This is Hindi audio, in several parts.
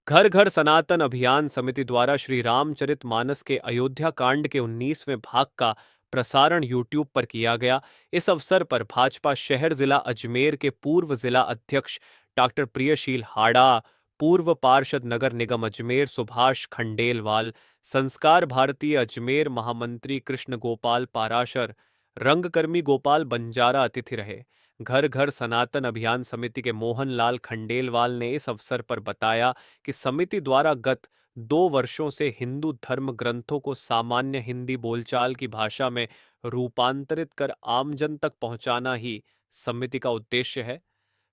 घर घर सनातन अभियान समिति द्वारा श्री रामचरितमानस के अयोध्या कांड के 19वें भाग का प्रसारण यूट्यूब पर किया गया। इस अवसर पर भाजपा शहर जिला अजमेर के पूर्व जिला अध्यक्ष डॉक्टर प्रियशील हाड़ा, पूर्व पार्षद नगर निगम अजमेर सुभाष खंडेलवाल, संस्कार भारती अजमेर महामंत्री कृष्ण गोपाल पाराशर, रंगकर्मी गोपाल बंजारा अतिथि रहे। घर घर सनातन अभियान समिति के मोहन लाल खंडेलवाल ने इस अवसर पर बताया कि समिति द्वारा गत 2 वर्षों से हिंदू धर्म ग्रंथों को सामान्य हिंदी बोलचाल की भाषा में रूपांतरित कर आमजन तक पहुंचाना ही समिति का उद्देश्य है।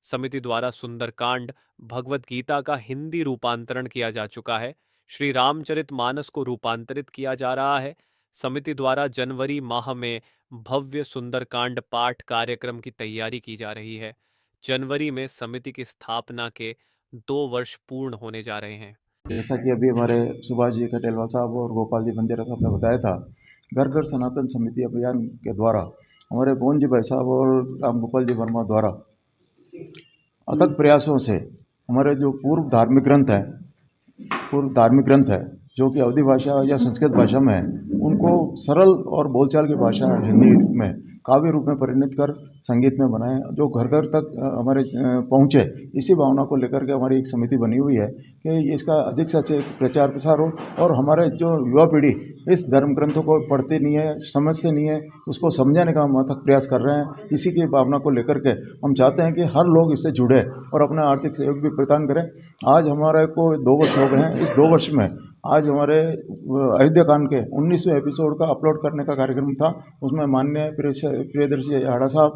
समिति द्वारा सुंदरकांड, भगवत गीता का हिंदी रूपांतरण किया जा चुका है। श्री रामचरितमानस को रूपांतरित किया जा रहा है। समिति द्वारा जनवरी माह में भव्य सुंदरकांड पाठ कार्यक्रम की तैयारी की जा रही है। जनवरी में समिति की स्थापना के 2 वर्ष पूर्ण होने जा रहे हैं। जैसा कि अभी हमारे सुभाष जी खंडेलवाल साहब और गोपाल जी बंजारा साहब ने बताया था, घर घर सनातन समिति अभियान के द्वारा हमारे मोहन जी भाई साहब और राम गोपाल जी वर्मा द्वारा अथक प्रयासों से हमारे जो पूर्व धार्मिक ग्रंथ है जो कि अवधी भाषा या संस्कृत भाषा में है, उनको सरल और बोलचाल की भाषा हिंदी में काव्य रूप में परिणत कर संगीत में बनाए, जो घर घर तक हमारे पहुँचे। इसी भावना को लेकर के हमारी एक समिति बनी हुई है कि इसका अधिक से अधिक प्रचार प्रसार हो और हमारे जो युवा पीढ़ी इस धर्म ग्रंथों को पढ़ती नहीं है, समझते नहीं है, उसको समझाने का हम अथक प्रयास कर रहे हैं। इसी की भावना को लेकर के हम चाहते हैं कि हर लोग इससे जुड़े और अपना आर्थिक सहयोग भी प्रदान करें। आज हमारे को 2 वर्ष हो गए हैं। इस 2 वर्ष में आज हमारे अयोध्या कांड के 19वें एपिसोड का अपलोड करने का कार्यक्रम था। उसमें माननीय प्रियदर्शी हाड़ा साहब,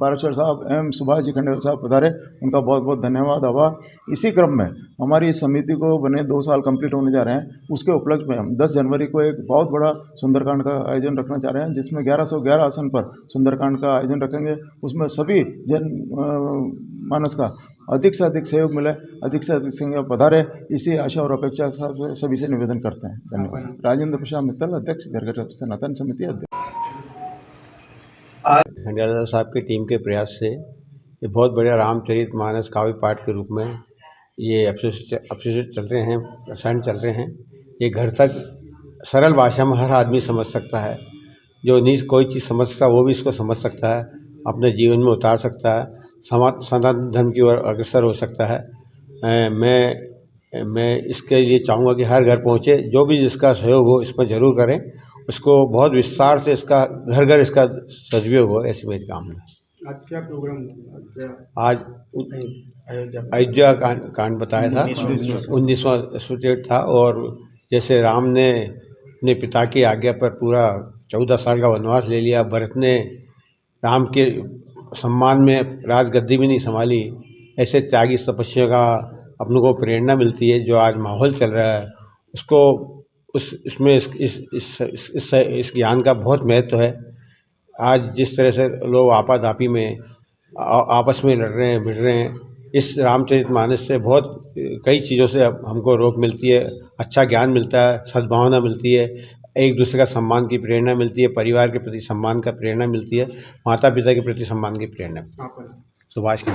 पाराशर साहब एवं सुभाष जी खंडेलवाल साहब पधारे, उनका बहुत बहुत धन्यवाद, आभार। इसी क्रम में हमारी इस समिति को बने 2 साल कंप्लीट होने जा रहे हैं। उसके उपलक्ष्य में हम 10 जनवरी को एक बहुत बड़ा सुंदरकांड का आयोजन रखना चाह रहे हैं, जिसमें 1111 आसन पर सुंदरकांड का आयोजन रखेंगे। उसमें सभी मानस का अधिक से अधिक सहयोग मिले, अधिक से अधिक संख्या पधारे, इसी आशा और अपेक्षा सभी से निवेदन करते हैं। धन्यवाद। राजेंद्र प्रसाद मित्तल, अध्यक्ष घर घर सनातन समिति अध्यक्ष। खंडेलवाल साहब की टीम के प्रयास से ये बहुत बढ़िया रामचरितमानस काव्य पाठ के रूप में ये एपिसोड चल रहे हैं, प्रसारण चल रहे हैं। ये घर तक सरल भाषा में हर आदमी समझ सकता है। जो नहीं कोई चीज़ समझ सकता वो भी इसको समझ सकता है, अपने जीवन में उतार सकता है, सनातन धर्म की ओर अग्रसर हो सकता है। मैं इसके लिए चाहूँगा कि हर घर पहुँचे, जो भी जिसका सहयोग हो इसमें ज़रूर करें, उसको बहुत विस्तार से इसका घर घर इसका सदुपयोग हो, ऐसी मेरी कामना। आज क्या प्रोग्राम आज अयोध्या कांड बताया था, 19वां एपिसोड था। और जैसे राम ने अपने पिता की आज्ञा पर पूरा 14 साल का वनवास ले लिया, भरत ने राम के सम्मान में राजगद्दी भी नहीं संभाली, ऐसे त्यागी तपस्या का अपने को प्रेरणा मिलती है। जो आज माहौल चल रहा है उसको इसमें इस ज्ञान का बहुत महत्व है। आज जिस तरह से लोग आपाधापी में आपस में लड़ रहे हैं, भिड़ रहे हैं, इस रामचरितमानस से बहुत कई चीज़ों से हमको रोक मिलती है, अच्छा ज्ञान मिलता है, सद्भावना मिलती है, एक दूसरे का सम्मान की प्रेरणा मिलती है, परिवार के प्रति सम्मान का प्रेरणा मिलती है, माता पिता के प्रति सम्मान की प्रेरणा। सुभाष के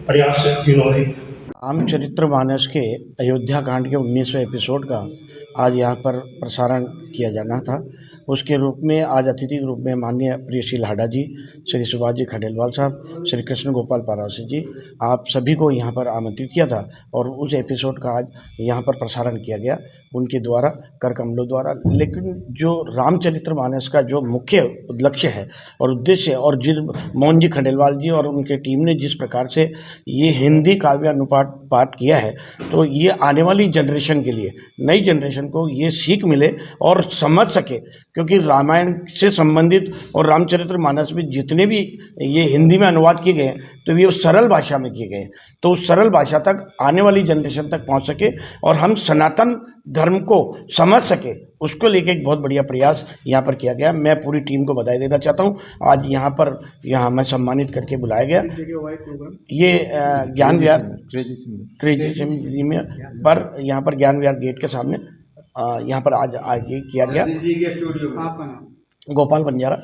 प्रयास इन्होंने रामचरितमानस के अयोध्या कांड के 19वें एपिसोड का आज यहाँ पर प्रसारण किया जाना था। उसके रूप में आज अतिथि के रूप में माननीय प्रियशील हाड़ा जी, श्री सुभाष जी खंडेलवाल साहब, श्री कृष्ण गोपाल पाराशर जी, आप सभी को यहाँ पर आमंत्रित किया था और उस एपिसोड का आज यहाँ पर प्रसारण किया गया उनके द्वारा, कर कमलों द्वारा। लेकिन जो रामचरितमानस का जो मुख्य लक्ष्य है और उद्देश्य, और जिन मोहन जी खंडेलवाल जी और उनके टीम ने जिस प्रकार से ये हिंदी काव्यानुपात पाठ किया है, तो ये आने वाली जनरेशन के लिए, नई जनरेशन को ये सीख मिले और समझ सके, क्योंकि रामायण से संबंधित और रामचरितमानस में जितने भी ये हिंदी में अनुवाद किए गए तो ये सरल भाषा में किए गए, तो उस सरल भाषा तक आने वाली जनरेशन तक पहुंच सके और हम सनातन धर्म को समझ सके, उसको लेके एक बहुत बढ़िया प्रयास यहाँ पर किया गया। मैं पूरी टीम को बधाई देना चाहता हूँ। आज यहाँ मैं सम्मानित करके बुलाया गया। ये ज्ञान विहार क्रेजी में पर यहाँ पर ज्ञान विहार गेट के सामने यहाँ पर आज ये किया गया। गोपाल बंजारा।